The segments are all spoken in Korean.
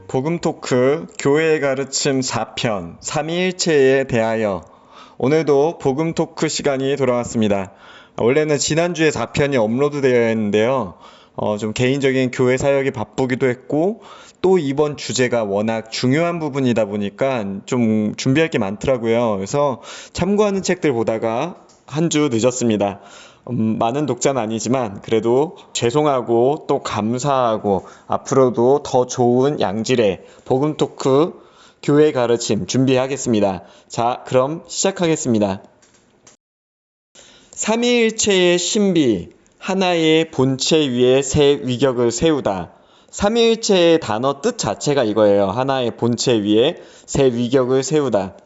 복음 토크 교회의 가르침 4편 삼위일체에 대하여 오늘도 복음 토크 시간이 돌아왔습니다. 원래는 지난주에 4편이 업로드되어 있는데요. 좀 개인적인 교회 사역이 바쁘기도 했고 또 이번 주제가 워낙 중요한 부분이다 보니까 좀 준비할 게 많더라고요. 그래서 참고하는 책들 보다가 한 주 늦었습니다. 많은 독자는 아니지만 그래도 죄송하고 또 감사하고 앞으로도 더 좋은 양질의 복음 토크 교회 가르침 준비하겠습니다. 자, 그럼 시작하겠습니다. 삼위일체의 신비, 하나의 본체 위에 새 위격을 세우다. 삼위일체의 단어 뜻 자체가 이거예요. 하나의 본체 위에 새 위격을 세우다.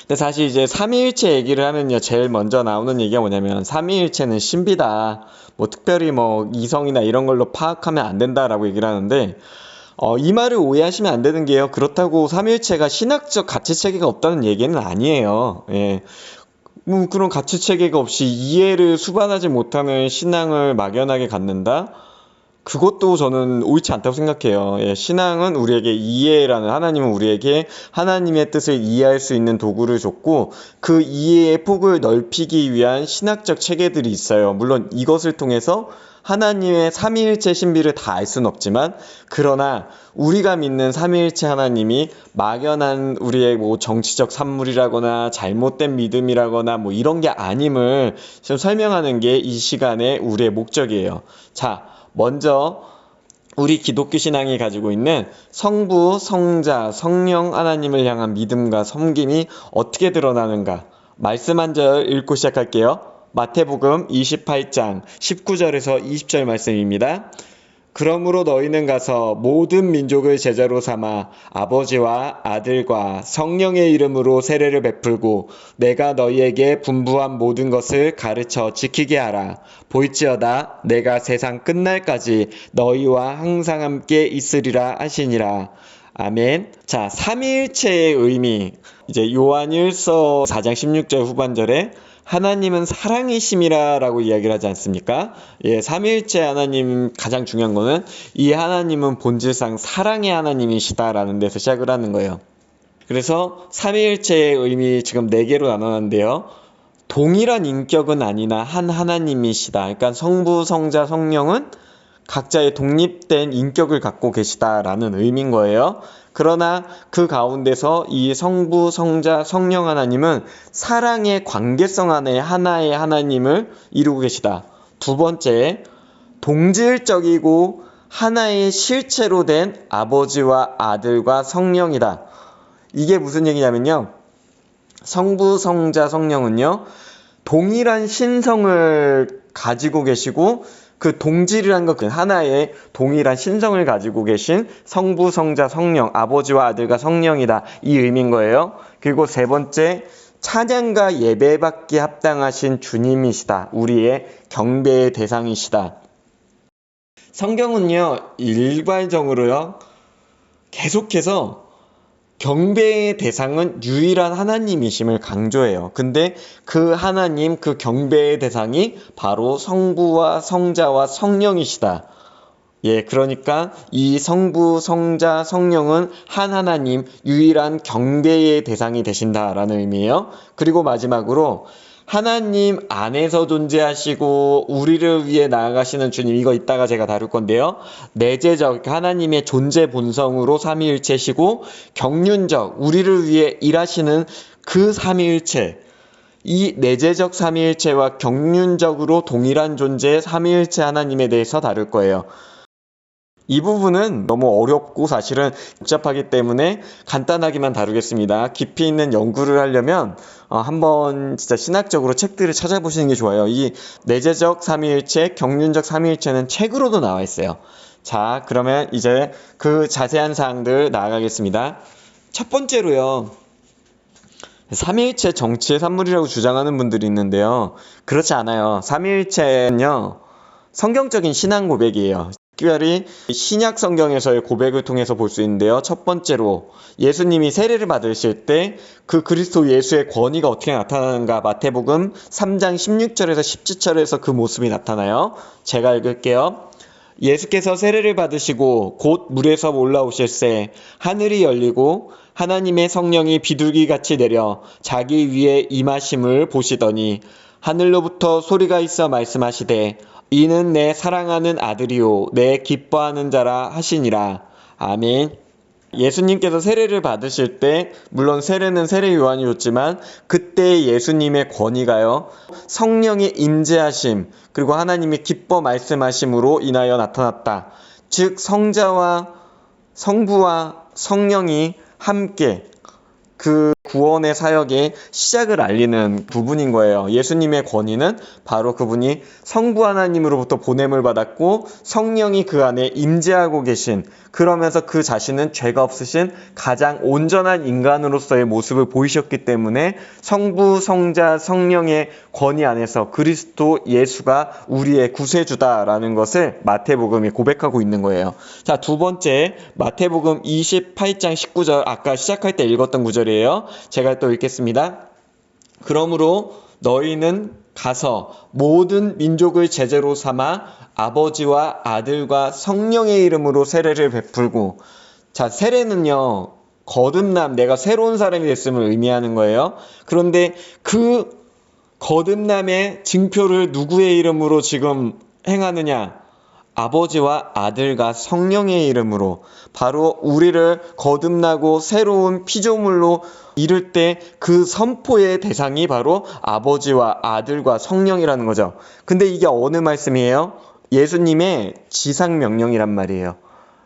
근데 사실 이제 삼위일체 얘기를 하면요, 제일 먼저 나오는 얘기가 뭐냐면 삼위일체는 신비다. 특별히 이성이나 이런 걸로 파악하면 안 된다라고 얘기를 하는데, 이 말을 오해하시면 안 되는 게요. 그렇다고 삼위일체가 신학적 가치 체계가 없다는 얘기는 아니에요. 예. 그런 가치 체계가 없이 이해를 수반하지 못하는 신앙을 막연하게 갖는다? 그것도 저는 옳지 않다고 생각해요. 예, 신앙은 우리에게 이해라는, 하나님은 우리에게 하나님의 뜻을 이해할 수 있는 도구를 줬고 그 이해의 폭을 넓히기 위한 신학적 체계들이 있어요. 물론 이것을 통해서 하나님의 삼위일체 신비를 다 알 수는 없지만, 그러나 우리가 믿는 삼위일체 하나님이 막연한 우리의 정치적 산물이라거나 잘못된 믿음이라거나 이런 게 아님을 좀 설명하는 게 이 시간에 우리의 목적이에요. 자, 먼저 우리 기독교 신앙이 가지고 있는 성부, 성자, 성령 하나님을 향한 믿음과 섬김이 어떻게 드러나는가? 말씀 한 절 읽고 시작할게요. 마태복음 28장 19절에서 20절 말씀입니다. 그러므로 너희는 가서 모든 민족을 제자로 삼아 아버지와 아들과 성령의 이름으로 세례를 베풀고 내가 너희에게 분부한 모든 것을 가르쳐 지키게 하라. 보일지어다 내가 세상 끝날까지 너희와 항상 함께 있으리라 하시니라. 아멘. 자, 삼위일체의 의미, 이제 요한일서 4장 16절 후반절에 하나님은 사랑이심이라 라고 이야기를 하지 않습니까? 예, 삼위일체 하나님 가장 중요한 거는 이 하나님은 본질상 사랑의 하나님이시다라는 데서 시작을 하는 거예요. 그래서 삼위일체의 의미 지금 4개로 나눴는데요. 동일한 인격은 아니나 한 하나님이시다. 그러니까 성부, 성자, 성령은 각자의 독립된 인격을 갖고 계시다라는 의미인 거예요. 그러나 그 가운데서 이 성부, 성자, 성령 하나님은 사랑의 관계성 안에 하나의 하나님을 이루고 계시다. 두 번째, 동질적이고 하나의 실체로 된 아버지와 아들과 성령이다. 이게 무슨 얘기냐면요, 성부, 성자, 성령은요, 동일한 신성을 가지고 계시고 그 동질이란 것, 하나의 동일한 신성을 가지고 계신 성부, 성자, 성령, 아버지와 아들과 성령이다, 이 의미인 거예요. 그리고 세 번째, 찬양과 예배받기에 합당하신 주님이시다. 우리의 경배의 대상이시다. 성경은요, 일괄적으로요, 계속해서 경배의 대상은 유일한 하나님이심을 강조해요. 근데 그 하나님, 그 경배의 대상이 바로 성부와 성자와 성령이시다. 예, 그러니까 이 성부, 성자, 성령은 한 하나님, 유일한 경배의 대상이 되신다라는 의미예요. 그리고 마지막으로 하나님 안에서 존재하시고 우리를 위해 나아가시는 주님, 이거 이따가 제가 다룰 건데요. 내재적, 하나님의 존재 본성으로 삼위일체시고 경륜적, 우리를 위해 일하시는 그 삼위일체, 이 내재적 삼위일체와 경륜적으로 동일한 존재의 삼위일체 하나님에 대해서 다룰 거예요. 이 부분은 너무 어렵고 사실은 복잡하기 때문에 간단하게만 다루겠습니다. 깊이 있는 연구를 하려면 한번 진짜 신학적으로 책들을 찾아보시는 게 좋아요. 이 내재적 삼위일체, 경륜적 삼위일체는 책으로도 나와 있어요. 자, 그러면 이제 그 자세한 사항들 나아가겠습니다. 첫 번째로요, 삼위일체 정치의 산물이라고 주장하는 분들이 있는데요, 그렇지 않아요. 삼위일체는요, 성경적인 신앙 고백이에요. 특별히 신약 성경에서의 고백을 통해서 볼 수 있는데요. 첫 번째로 예수님이 세례를 받으실 때 그 그리스도 예수의 권위가 어떻게 나타나는가, 마태복음 3장 16절에서 17절에서 그 모습이 나타나요. 제가 읽을게요. 예수께서 세례를 받으시고 곧 물에서 올라오실새 하늘이 열리고 하나님의 성령이 비둘기같이 내려 자기 위에 임하심을 보시더니 하늘로부터 소리가 있어 말씀하시되 이는 내 사랑하는 아들이요 내 기뻐하는 자라 하시니라. 아멘. 예수님께서 세례를 받으실 때 물론 세례는 세례 요한이 줬지만 그때 예수님의 권위가요 성령의 임재하심 그리고 하나님의 기뻐 말씀하심으로 인하여 나타났다. 즉 성자와 성부와 성령이 함께 그 구원의 사역의 시작을 알리는 부분인 거예요. 예수님의 권위는 바로 그분이 성부 하나님으로부터 보냄을 받았고 성령이 그 안에 임재하고 계신, 그러면서 그 자신은 죄가 없으신 가장 온전한 인간으로서의 모습을 보이셨기 때문에 성부, 성자, 성령의 권위 안에서 그리스도 예수가 우리의 구세주다라는 것을 마태복음이 고백하고 있는 거예요. 자, 두 번째 마태복음 28장 19절, 아까 시작할 때 읽었던 구절이에요. 제가 또 읽겠습니다. 그러므로 너희는 가서 모든 민족을 제자로 삼아 아버지와 아들과 성령의 이름으로 세례를 베풀고, 자, 세례는요 거듭남, 내가 새로운 사람이 됐음을 의미하는 거예요. 그런데 그 거듭남의 징표를 누구의 이름으로 지금 행하느냐? 아버지와 아들과 성령의 이름으로, 바로 우리를 거듭나고 새로운 피조물로 이룰 때 그 선포의 대상이 바로 아버지와 아들과 성령이라는 거죠. 근데 이게 어느 말씀이에요? 예수님의 지상명령이란 말이에요.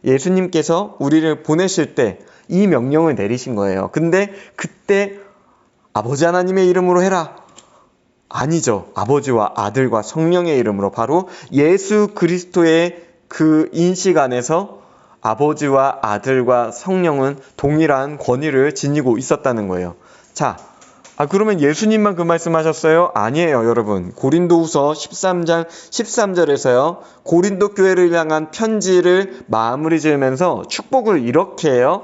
예수님께서 우리를 보내실 때 이 명령을 내리신 거예요. 근데 그때 아버지 하나님의 이름으로 해라. 아니죠. 아버지와 아들과 성령의 이름으로, 바로 예수 그리스도의 그 인식 안에서 아버지와 아들과 성령은 동일한 권위를 지니고 있었다는 거예요. 자, 그러면 예수님만 그 말씀하셨어요? 아니에요, 여러분. 고린도후서 13장 13절에서요. 고린도 교회를 향한 편지를 마무리 지으면서 축복을 이렇게 해요.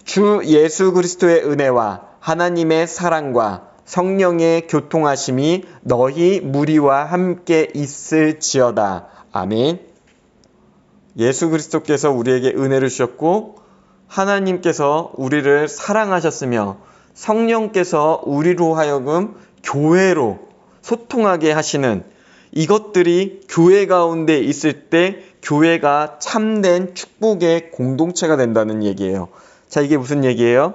주 예수 그리스도의 은혜와 하나님의 사랑과 성령의 교통하심이 너희 무리와 함께 있을지어다. 아멘. 예수 그리스도께서 우리에게 은혜를 주셨고 하나님께서 우리를 사랑하셨으며 성령께서 우리로 하여금 교회로 소통하게 하시는, 이것들이 교회 가운데 있을 때 교회가 참된 축복의 공동체가 된다는 얘기예요. 자, 이게 무슨 얘기예요?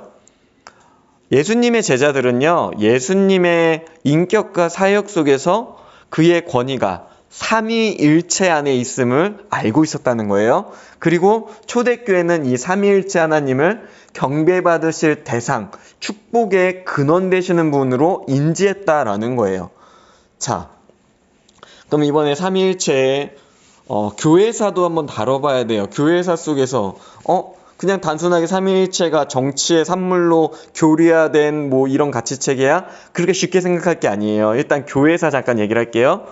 예수님의 제자들은요, 예수님의 인격과 사역 속에서 그의 권위가 삼위일체 안에 있음을 알고 있었다는 거예요. 그리고 초대교회는 이 삼위일체 하나님을 경배받으실 대상, 축복의 근원 되시는 분으로 인지했다라는 거예요. 자, 그럼 이번에 삼위일체의 교회사도 한번 다뤄봐야 돼요. 교회사 속에서 그냥 단순하게 삼위일체가 정치의 산물로 교리화된 뭐 이런 가치체계야? 그렇게 쉽게 생각할 게 아니에요. 일단 교회사 잠깐 얘기를 할게요.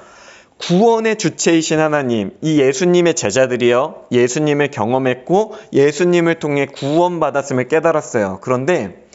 구원의 주체이신 하나님, 이 예수님의 제자들이요, 예수님을 경험했고 예수님을 통해 구원받았음을 깨달았어요. 그런데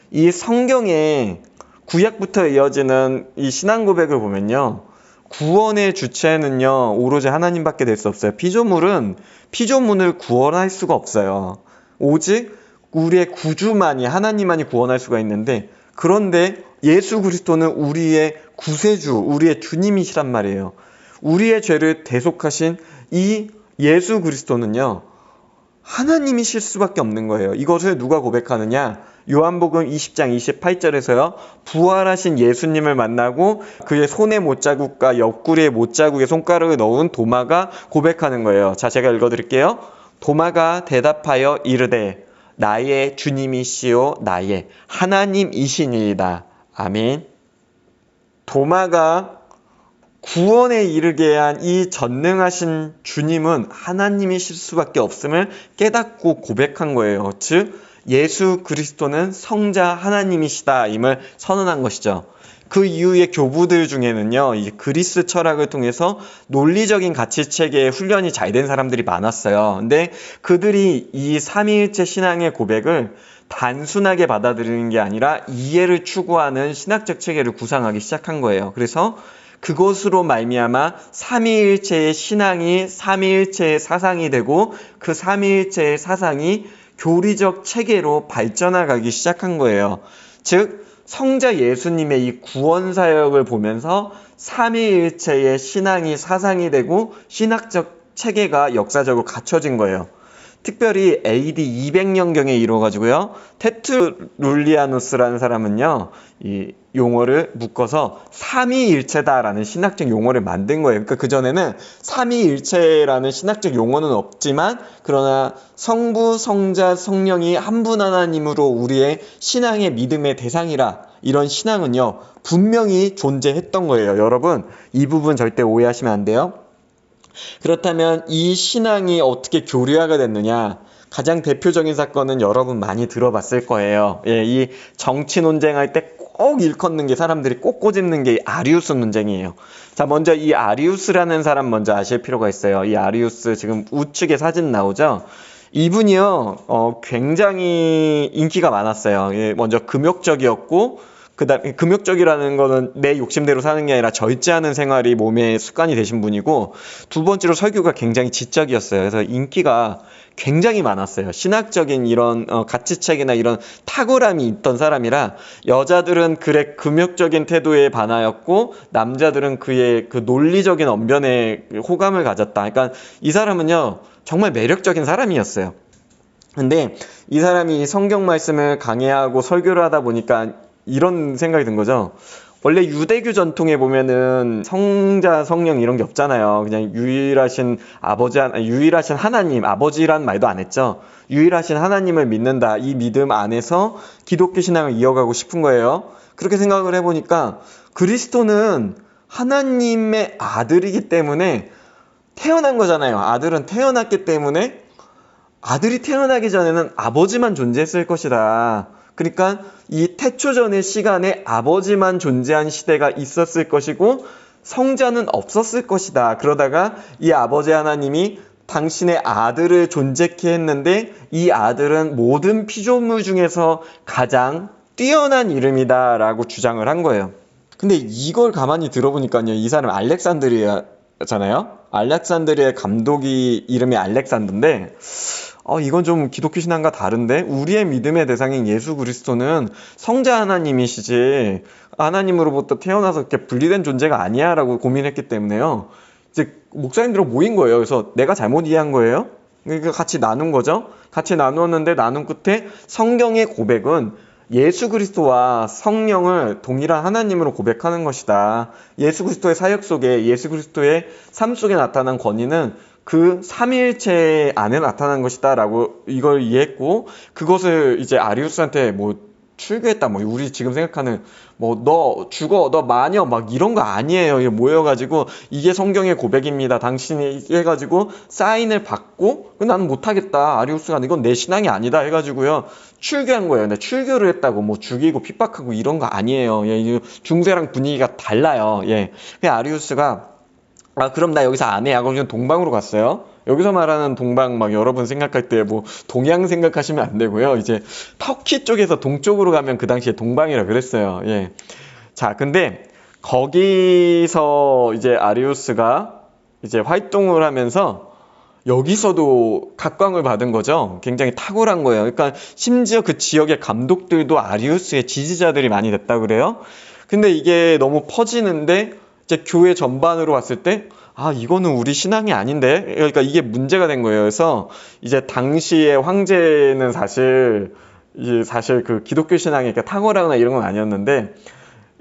이 성경에 구약부터 이어지는 이 신앙 고백을 보면요, 구원의 주체는요 오로지 하나님밖에 될 수 없어요. 피조물을 구원할 수가 없어요. 오직 우리의 구주만이, 하나님만이 구원할 수가 있는데, 그런데 예수 그리스도는 우리의 구세주, 우리의 주님이시란 말이에요. 우리의 죄를 대속하신 이 예수 그리스도는요 하나님이실 수밖에 없는 거예요. 이것을 누가 고백하느냐? 요한복음 20장 28절에서요 부활하신 예수님을 만나고 그의 손의 못자국과 옆구리의 못자국에 손가락을 넣은 도마가 고백하는 거예요. 자, 제가 읽어드릴게요. 도마가 대답하여 이르되 나의 주님이시요 나의 하나님이시니이다. 아멘. 도마가 구원에 이르게 한 이 전능하신 주님은 하나님이실 수밖에 없음을 깨닫고 고백한 거예요. 즉 예수 그리스도는 성자 하나님이시다 임을 선언한 것이죠. 그 이후의 교부들 중에는요, 이 그리스 철학을 통해서 논리적인 가치체계에 훈련이 잘 된 사람들이 많았어요. 근데 그들이 이 삼위일체 신앙의 고백을 단순하게 받아들이는 게 아니라 이해를 추구하는 신학적 체계를 구상하기 시작한 거예요. 그래서 그것으로 말미암아 삼위일체의 신앙이 삼위일체의 사상이 되고 그 삼위일체의 사상이 교리적 체계로 발전해가기 시작한 거예요. 즉 성자 예수님의 이 구원 사역을 보면서 삼위일체의 신앙이 사상이 되고 신학적 체계가 역사적으로 갖춰진 거예요. 특별히 AD 200년경에 이루어가지고요. 테트룰리아누스라는 사람은요, 이 용어를 묶어서 삼위일체다라는 신학적 용어를 만든 거예요. 그러니까 그전에는 삼위일체라는 신학적 용어는 없지만, 그러나 성부, 성자, 성령이 한 분 하나님으로 우리의 신앙의 믿음의 대상이라, 이런 신앙은요, 분명히 존재했던 거예요. 여러분, 이 부분 절대 오해하시면 안 돼요. 그렇다면 이 신앙이 어떻게 교류화가 됐느냐? 가장 대표적인 사건은 여러분 많이 들어봤을 거예요. 예, 이 정치 논쟁할 때 꼭 일컫는 게, 사람들이 꼭 꼬집는 게 아리우스 논쟁이에요. 자, 먼저 이 아리우스라는 사람 먼저 아실 필요가 있어요. 이 아리우스 지금 우측에 사진 나오죠? 이분이요, 굉장히 인기가 많았어요. 예, 먼저 금욕적이었고, 그다음에 금욕적이라는 거는 내 욕심대로 사는 게 아니라 절제하는 생활이 몸에 습관이 되신 분이고, 두 번째로 설교가 굉장히 지적이었어요. 그래서 인기가 굉장히 많았어요. 신학적인 이런 가치책이나 이런 탁월함이 있던 사람이라 여자들은 그의 금욕적인 태도에 반하였고 남자들은 그의 그 논리적인 언변에 호감을 가졌다. 그러니까 이 사람은요 정말 매력적인 사람이었어요. 근데 이 사람이 성경 말씀을 강해하고 설교를 하다 보니까 이런 생각이 든 거죠. 원래 유대교 전통에 보면은 성자, 성령 이런 게 없잖아요. 그냥 유일하신 아버지, 유일하신 하나님, 아버지란 말도 안 했죠. 유일하신 하나님을 믿는다. 이 믿음 안에서 기독교 신앙을 이어가고 싶은 거예요. 그렇게 생각을 해보니까 그리스도는 하나님의 아들이기 때문에 태어난 거잖아요. 아들은 태어났기 때문에 아들이 태어나기 전에는 아버지만 존재했을 것이다. 그러니까 이 태초전의 시간에 아버지만 존재한 시대가 있었을 것이고 성자는 없었을 것이다. 그러다가 이 아버지 하나님이 당신의 아들을 존재케 했는데 이 아들은 모든 피조물 중에서 가장 뛰어난 이름이다 라고 주장을 한 거예요. 근데 이걸 가만히 들어보니까요, 이 사람 알렉산드리아잖아요. 알렉산드리아 감독이 이름이 알렉산드인데 이건 좀 기독교 신앙과 다른데, 우리의 믿음의 대상인 예수 그리스도는 성자 하나님이시지 하나님으로부터 태어나서 이렇게 분리된 존재가 아니야 라고 고민했기 때문에요, 이제 목사님들하고 모인 거예요. 그래서 내가 잘못 이해한 거예요? 그러니까 같이 나눈 거죠. 같이 나누었는데 나눈 끝에 성경의 고백은 예수 그리스도와 성령을 동일한 하나님으로 고백하는 것이다. 예수 그리스도의 사역 속에, 예수 그리스도의 삶 속에 나타난 권위는 그 삼위일체 안에 나타난 것이다 라고 이걸 이해했고, 그것을 이제 아리우스한테 뭐 출교했다, 뭐 우리 지금 생각하는 뭐 너 죽어, 너 마녀 막 이런 거 아니에요. 이게 모여가지고 이게 성경의 고백입니다, 당신이 해가지고 사인을 받고, 나는 못하겠다, 아리우스가 이건 내 신앙이 아니다 해가지고요 출교한 거예요. 근데 출교를 했다고 뭐 죽이고 핍박하고 이런 거 아니에요. 예, 중세랑 분위기가 달라요. 예, 그냥 아리우스가 그럼 나 여기서 안 해. 그럼 동방으로 갔어요. 여기서 말하는 동방, 막 여러분 생각할 때 뭐 동양 생각하시면 안 되고요. 이제 터키 쪽에서 동쪽으로 가면 그 당시에 동방이라 그랬어요. 예. 자, 근데 거기서 이제 아리우스가 이제 활동을 하면서 여기서도 각광을 받은 거죠. 굉장히 탁월한 거예요. 그러니까 심지어 그 지역의 감독들도 아리우스의 지지자들이 많이 됐다 그래요. 근데 이게 너무 퍼지는데 이제 교회 전반으로 봤을 때 이거는 우리 신앙이 아닌데, 그러니까 이게 문제가 된 거예요. 그래서 이제 당시의 황제는 사실 그 기독교 신앙이 이렇게 탁월하거나 이런 건 아니었는데,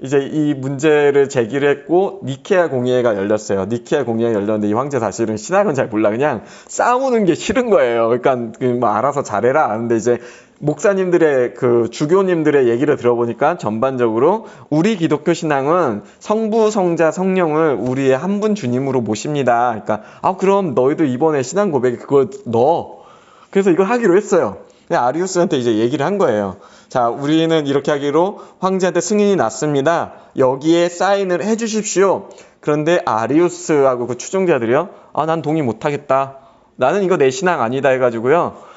이제 이 문제를 제기를 했고 니케아 공의회가 열렸어요. 니케아 공의회가 열렸는데 이 황제 사실은 신학은 잘 몰라. 그냥 싸우는 게 싫은 거예요. 그러니까 뭐 알아서 잘해라 하는데, 이제 목사님들의 그 주교님들의 얘기를 들어보니까 전반적으로 우리 기독교 신앙은 성부, 성자, 성령을 우리의 한 분 주님으로 모십니다. 그러니까 그럼 너희도 이번에 신앙 고백에 그걸 넣어. 그래서 이걸 하기로 했어요. 아리우스한테 이제 얘기를 한 거예요. 자, 우리는 이렇게 하기로 황제한테 승인이 났습니다. 여기에 사인을 해주십시오. 그런데 아리우스하고 그 추종자들이요, 난 동의 못하겠다. 나는 이거 내 신앙 아니다 해가지고요.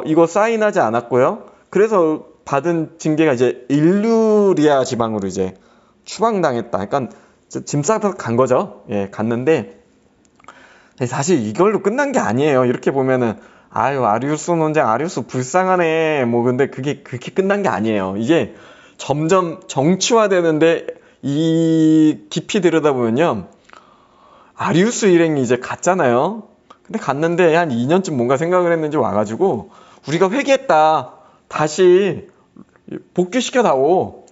이거 사인하지 않았고요. 그래서 받은 징계가 이제 일루리아 지방으로 이제 추방당했다. 그러니까 짐 싸서 간 거죠. 예, 갔는데 사실 이걸로 끝난 게 아니에요. 이렇게 보면은 아유 아리우스 논쟁 아리우스 불쌍하네 뭐 근데 그게 그렇게 끝난 게 아니에요. 이게 점점 정치화되는데 이 깊이 들여다보면요 아리우스 일행이 이제 갔잖아요. 근데 갔는데 한 2년쯤 뭔가 생각을 했는지 와가지고 우리가 회개했다 다시 복귀시켜다오.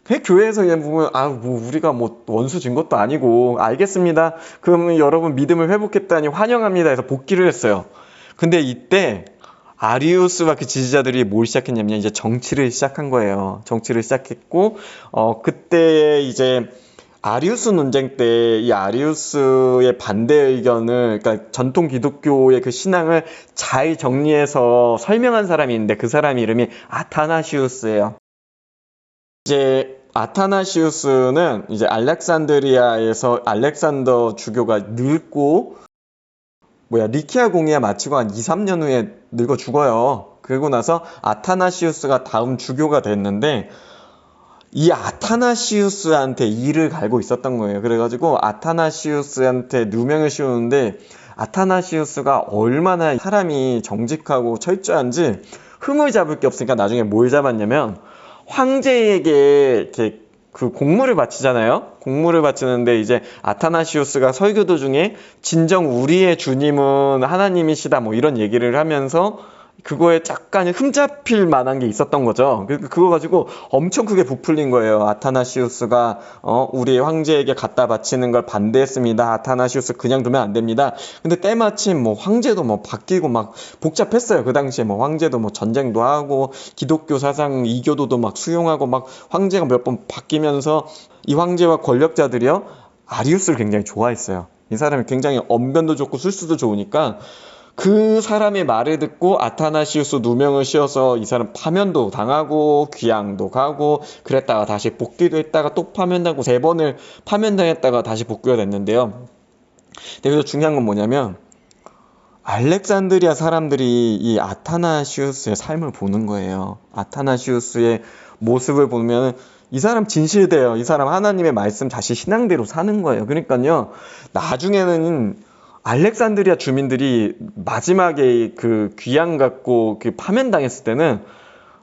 그냥 교회에서 그냥 보면 뭐 우리가 뭐 원수 진 것도 아니고 알겠습니다. 그러면 여러분 믿음을 회복했다니 환영합니다 해서 복귀를 했어요. 근데 이때 아리우스와 그 지지자들이 뭘 시작했냐면 이제 정치를 시작한 거예요. 정치를 시작했고 그때 이제 아리우스 논쟁 때 이 아리우스의 반대 의견을 그러니까 전통 기독교의 그 신앙을 잘 정리해서 설명한 사람이 있는데 그 사람 이름이 아타나시우스예요. 이제 아타나시우스는 이제 알렉산드리아에서 알렉산더 주교가 늙고 리키아 공의회 마치고 한 2, 3년 후에 늙어 죽어요. 그리고 나서 아타나시우스가 다음 주교가 됐는데 이 아타나시우스한테 이를 갈고 있었던 거예요. 그래가지고 아타나시우스한테 누명을 씌우는데 아타나시우스가 얼마나 사람이 정직하고 철저한지 흠을 잡을 게 없으니까 나중에 뭘 잡았냐면 황제에게 이렇게 그 공물을 바치잖아요. 공물을 바치는데 이제 아타나시우스가 설교 도중에 진정 우리의 주님은 하나님이시다 뭐 이런 얘기를 하면서 그거에 약간 흠잡힐 만한 게 있었던 거죠. 그거 가지고 엄청 크게 부풀린 거예요. 아타나시우스가 우리 황제에게 갖다 바치는 걸 반대했습니다. 아타나시우스 그냥 두면 안 됩니다. 근데 때마침 뭐 황제도 뭐 바뀌고 막 복잡했어요. 그 당시에 뭐 황제도 뭐 전쟁도 하고 기독교 사상 이교도도 막 수용하고 막 황제가 몇 번 바뀌면서 이 황제와 권력자들이요 아리우스를 굉장히 좋아했어요. 이 사람이 굉장히 언변도 좋고 술수도 좋으니까 그 사람의 말을 듣고 아타나시우스 누명을 씌워서 이 사람 파면도 당하고 귀양도 가고 그랬다가 다시 복귀도 했다가 또 파면당하고 3번을 파면당했다가 다시 복귀가 됐는데요. 근데 여기서 중요한 건 뭐냐면 알렉산드리아 사람들이 이 아타나시우스의 삶을 보는 거예요. 아타나시우스의 모습을 보면 이 사람 진실돼요. 이 사람 하나님의 말씀 다시 신앙대로 사는 거예요. 그러니까요. 나중에는 알렉산드리아 주민들이 마지막에 그 귀양 갖고 그 파면당했을 때는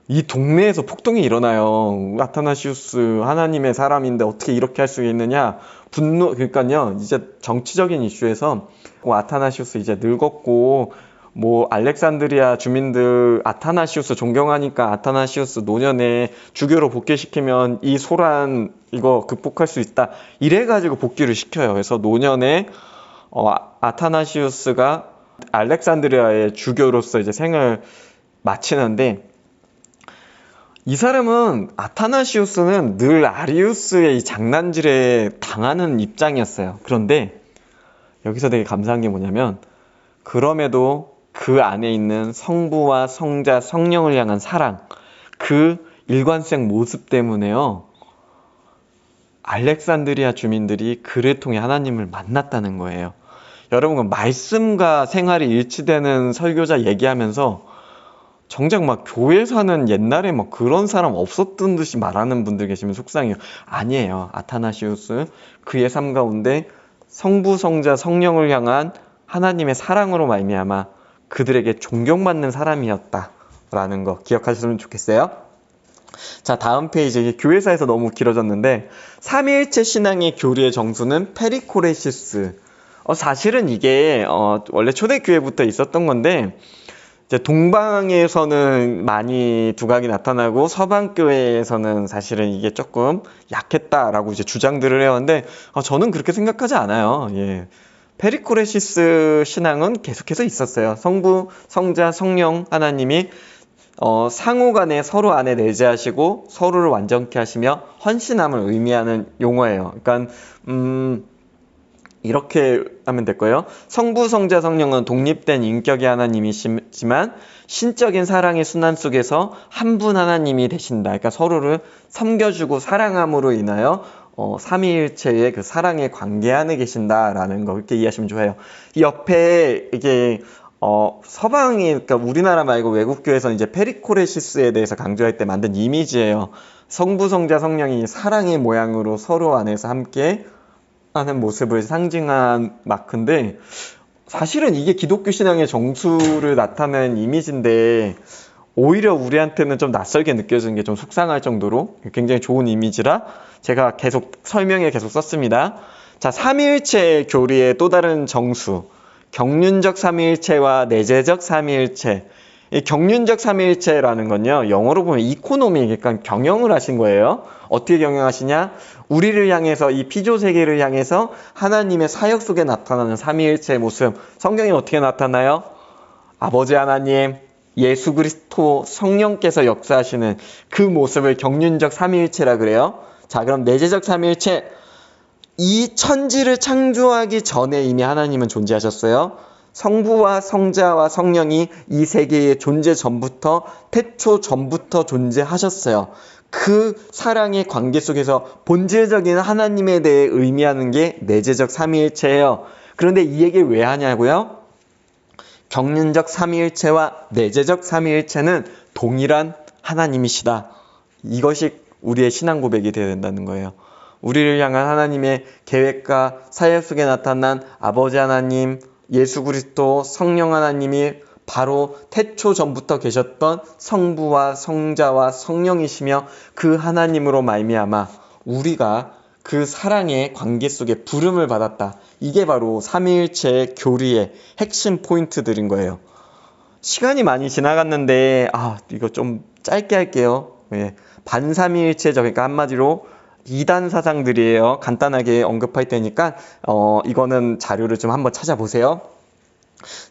이 동네에서 폭동이 일어나요. 아타나시우스 하나님의 사람인데 어떻게 이렇게 할 수 있느냐 분노. 그러니까요 이제 정치적인 이슈에서 아타나시우스 이제 늙었고 뭐 알렉산드리아 주민들 아타나시우스 존경하니까 아타나시우스 노년에 주교로 복귀시키면 이 소란 이거 극복할 수 있다 이래가지고 복귀를 시켜요. 그래서 노년에 아타나시우스가 알렉산드리아의 주교로서 이제 생을 마치는데 이 사람은 아타나시우스는 늘 아리우스의 이 장난질에 당하는 입장이었어요. 그런데 여기서 되게 감사한 게 뭐냐면 그럼에도 그 안에 있는 성부와 성자 성령을 향한 사랑 그 일관성 모습 때문에요. 알렉산드리아 주민들이 그를 통해 하나님을 만났다는 거예요. 여러분 말씀과 생활이 일치되는 설교자 얘기하면서 정작 막 교회 사는 옛날에 막 그런 사람 없었던 듯이 말하는 분들 계시면 속상해요. 아니에요. 아타나시우스 그의 삶 가운데 성부 성자 성령을 향한 하나님의 사랑으로 말미암아 그들에게 존경받는 사람이었다라는 거 기억하셨으면 좋겠어요. 자 다음 페이지 교회사에서 너무 길어졌는데 삼위일체 신앙의 교리의 정수는 페리코레시스. 사실은 이게 원래 초대교회부터 있었던 건데 이제 동방에서는 많이 두각이 나타나고 서방교회에서는 사실은 이게 조금 약했다라고 이제 주장들을 해왔는데 저는 그렇게 생각하지 않아요. 예. 페리코레시스 신앙은 계속해서 있었어요. 성부, 성자, 성령 하나님이 상호 간에 서로 안에 내재하시고 서로를 완전케 하시며 헌신함을 의미하는 용어예요. 그러니까 이렇게 하면 될 거예요. 성부, 성자, 성령은 독립된 인격의 하나님이시지만 신적인 사랑의 순환 속에서 한 분 하나님이 되신다. 그러니까 서로를 섬겨주고 사랑함으로 인하여 삼위일체의 그 사랑의 관계 안에 계신다라는 거 그렇게 이해하시면 좋아요. 이 옆에 이게 서방이 그러니까 우리나라 말고 외국교회에서는 이제 페리코레시스에 대해서 강조할 때 만든 이미지예요. 성부, 성자, 성령이 사랑의 모양으로 서로 안에서 함께 하는 모습을 상징한 마크인데, 사실은 이게 기독교 신앙의 정수를 나타낸 이미지인데 오히려 우리한테는 좀 낯설게 느껴지는 게 좀 속상할 정도로 굉장히 좋은 이미지라 제가 계속 설명에 계속 썼습니다. 자, 삼위일체 교리의 또 다른 정수, 경륜적 삼위일체와 내재적 삼위일체. 이 경륜적 삼위일체라는 건요, 영어로 보면 이코노미, 그러니까 경영을 하신 거예요. 어떻게 경영하시냐? 우리를 향해서, 이 피조 세계를 향해서 하나님의 사역 속에 나타나는 삼위일체의 모습. 성경에 어떻게 나타나요? 아버지 하나님, 예수 그리스도 성령께서 역사하시는 그 모습을 경륜적 삼위일체라 그래요. 자, 그럼 내재적 삼위일체. 이 천지를 창조하기 전에 이미 하나님은 존재하셨어요. 성부와 성자와 성령이 이 세계의 존재 전부터, 태초 전부터 존재하셨어요. 그 사랑의 관계 속에서 본질적인 하나님에 대해 의미하는 게 내재적 삼위일체예요. 그런데 이 얘기를 왜 하냐고요? 경륜적 삼위일체와 내재적 삼위일체는 동일한 하나님이시다. 이것이 우리의 신앙 고백이 되어야 된다는 거예요. 우리를 향한 하나님의 계획과 사역 속에 나타난 아버지 하나님, 예수 그리스도, 성령 하나님이 바로 태초 전부터 계셨던 성부와 성자와 성령이시며 그 하나님으로 말미암아 우리가 그 사랑의 관계 속에 부름을 받았다. 이게 바로 삼위일체의 교리의 핵심 포인트들인 거예요. 시간이 많이 지나갔는데 이거 좀 짧게 할게요. 예, 반삼위일체죠. 그러니까 한마디로 이단 사상들이에요. 간단하게 언급할 테니까 이거는 자료를 좀 한번 찾아보세요.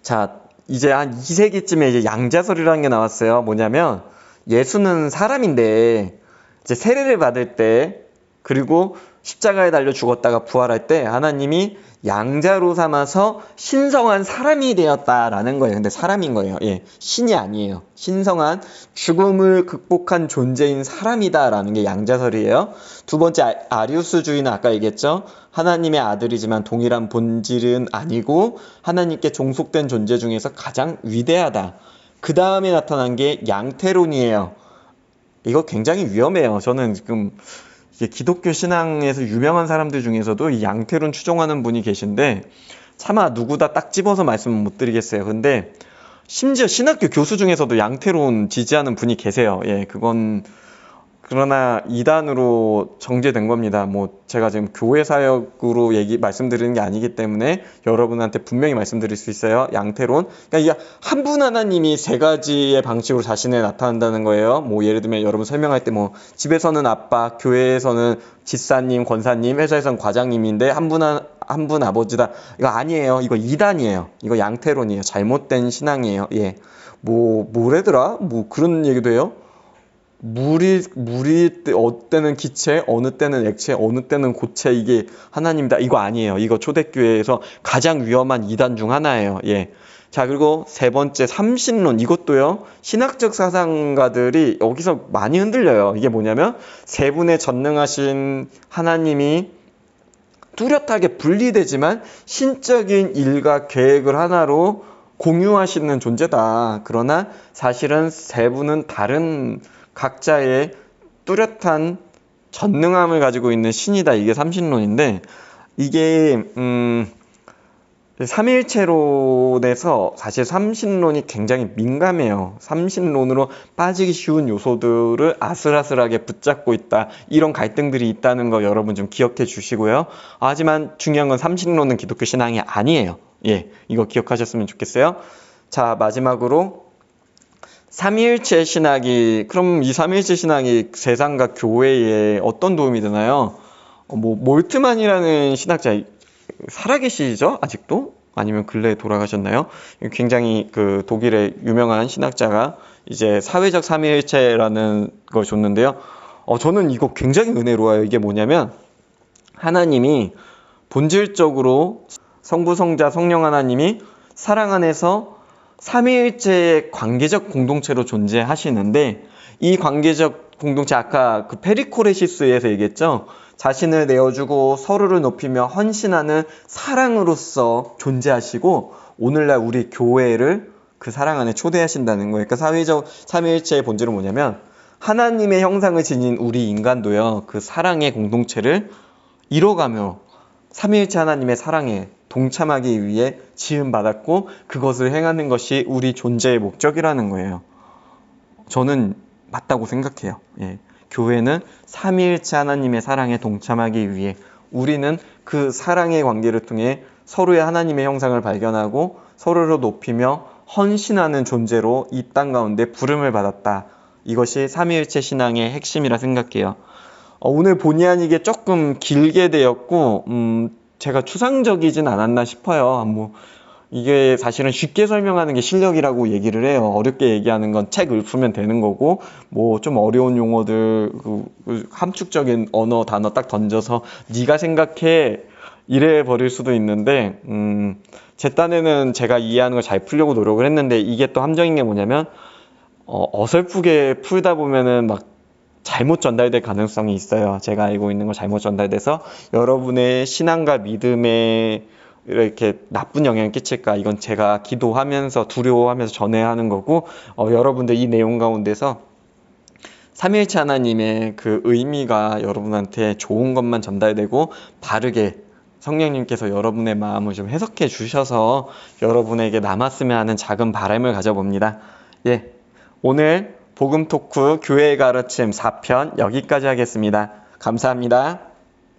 자, 이제 한 2세기쯤에 이제 양자설이라는 게 나왔어요. 뭐냐면 예수는 사람인데 이제 세례를 받을 때, 그리고 십자가에 달려 죽었다가 부활할 때 하나님이 양자로 삼아서 신성한 사람이 되었다라는 거예요. 근데 사람인 거예요. 예, 신이 아니에요. 신성한 죽음을 극복한 존재인 사람이다라는 게 양자설이에요. 두 번째, 아리우스주의는 아까 얘기했죠. 하나님의 아들이지만 동일한 본질은 아니고 하나님께 종속된 존재 중에서 가장 위대하다. 그 다음에 나타난 게 양태론이에요. 이거 굉장히 위험해요. 저는 지금 기독교 신앙에서 유명한 사람들 중에서도 이 양태론 추종하는 분이 계신데 차마 누구다 딱 집어서 말씀은 못 드리겠어요. 근데 심지어 신학교 교수 중에서도 양태론 지지하는 분이 계세요. 예, 그건 그러나 이단으로 정제된 겁니다. 뭐 제가 지금 교회 사역으로 말씀드리는 게 아니기 때문에 여러분한테 분명히 말씀드릴 수 있어요. 양태론. 그러니까 이게 한 분 하나님이 세 가지의 방식으로 자신을 나타난다는 거예요. 뭐 예를 들면 여러분 설명할 때 뭐 집에서는 아빠, 교회에서는 집사님, 권사님, 회사에서는 과장님인데 한 분 아버지다. 이거 아니에요. 이거 이단이에요. 이거 양태론이에요. 잘못된 신앙이에요. 예. 뭐래더라? 뭐 그런 얘기도 해요. 물이 때는 기체, 어느 때는 액체, 어느 때는 고체, 이게 하나님이다. 이거 아니에요. 이거 초대교회에서 가장 위험한 이단 중 하나예요. 예. 자, 그리고 세 번째, 삼신론. 이것도요, 신학적 사상가들이 여기서 많이 흔들려요. 이게 뭐냐면 세 분의 전능하신 하나님이 뚜렷하게 분리되지만 신적인 일과 계획을 하나로 공유하시는 존재다. 그러나 사실은 세 분은 다른 각자의 뚜렷한 전능함을 가지고 있는 신이다. 이게 삼신론인데, 이게 삼일체론에서 사실 삼신론이 굉장히 민감해요. 삼신론으로 빠지기 쉬운 요소들을 아슬아슬하게 붙잡고 있다. 이런 갈등들이 있다는 거 여러분 좀 기억해 주시고요. 하지만 중요한 건 삼신론은 기독교 신앙이 아니에요. 예, 이거 기억하셨으면 좋겠어요. 자, 마지막으로 삼위일체 신학이, 그럼 이 삼위일체 신학이 세상과 교회에 어떤 도움이 되나요? 몰트만이라는 신학자 살아계시죠? 아직도? 아니면 근래에 돌아가셨나요? 굉장히 그 독일의 유명한 신학자가 이제 사회적 삼위일체라는 걸 줬는데요. 저는 이거 굉장히 은혜로워요. 이게 뭐냐면 하나님이 본질적으로 성부, 성자, 성령 하나님이 사랑 안에서 삼위일체의 관계적 공동체로 존재하시는데, 이 관계적 공동체, 아까 그 페리코레시스에서 얘기했죠. 자신을 내어주고 서로를 높이며 헌신하는 사랑으로서 존재하시고 오늘날 우리 교회를 그 사랑 안에 초대하신다는 거예요. 그러니까 삼위일체의 본질은 뭐냐면 하나님의 형상을 지닌 우리 인간도요, 그 사랑의 공동체를 이뤄가며 삼위일체 하나님의 사랑에 동참하기 위해 지음받았고 그것을 행하는 것이 우리 존재의 목적이라는 거예요. 저는 맞다고 생각해요. 예. 교회는 삼위일체 하나님의 사랑에 동참하기 위해 우리는 그 사랑의 관계를 통해 서로의 하나님의 형상을 발견하고 서로를 높이며 헌신하는 존재로 이 땅 가운데 부름을 받았다. 이것이 삼위일체 신앙의 핵심이라 생각해요. 오늘 본의 아니게 조금 길게 되었고 제가 추상적이진 않았나 싶어요. 이게 사실은 쉽게 설명하는 게 실력이라고 얘기를 해요. 어렵게 얘기하는 건 책 읊으면 되는 거고 좀 어려운 용어들 함축적인 언어 단어 딱 던져서 네가 생각해 이래 버릴 수도 있는데 제 딴에는 제가 이해하는 걸 잘 풀려고 노력을 했는데 이게 또 함정인 게 뭐냐면 어설프게 풀다 보면은 막 잘못 전달될 가능성이 있어요. 제가 알고 있는 거 잘못 전달돼서 여러분의 신앙과 믿음에 이렇게 나쁜 영향을 끼칠까? 이건 제가 기도하면서 두려워하면서 전해야 하는 거고 여러분들 이 내용 가운데서 삼위일체 하나님의 그 의미가 여러분한테 좋은 것만 전달되고 바르게 성령님께서 여러분의 마음을 좀 해석해 주셔서 여러분에게 남았으면 하는 작은 바람을 가져봅니다. 예, 오늘 복음 토크 교회의 가르침 4편 여기까지 하겠습니다. 감사합니다.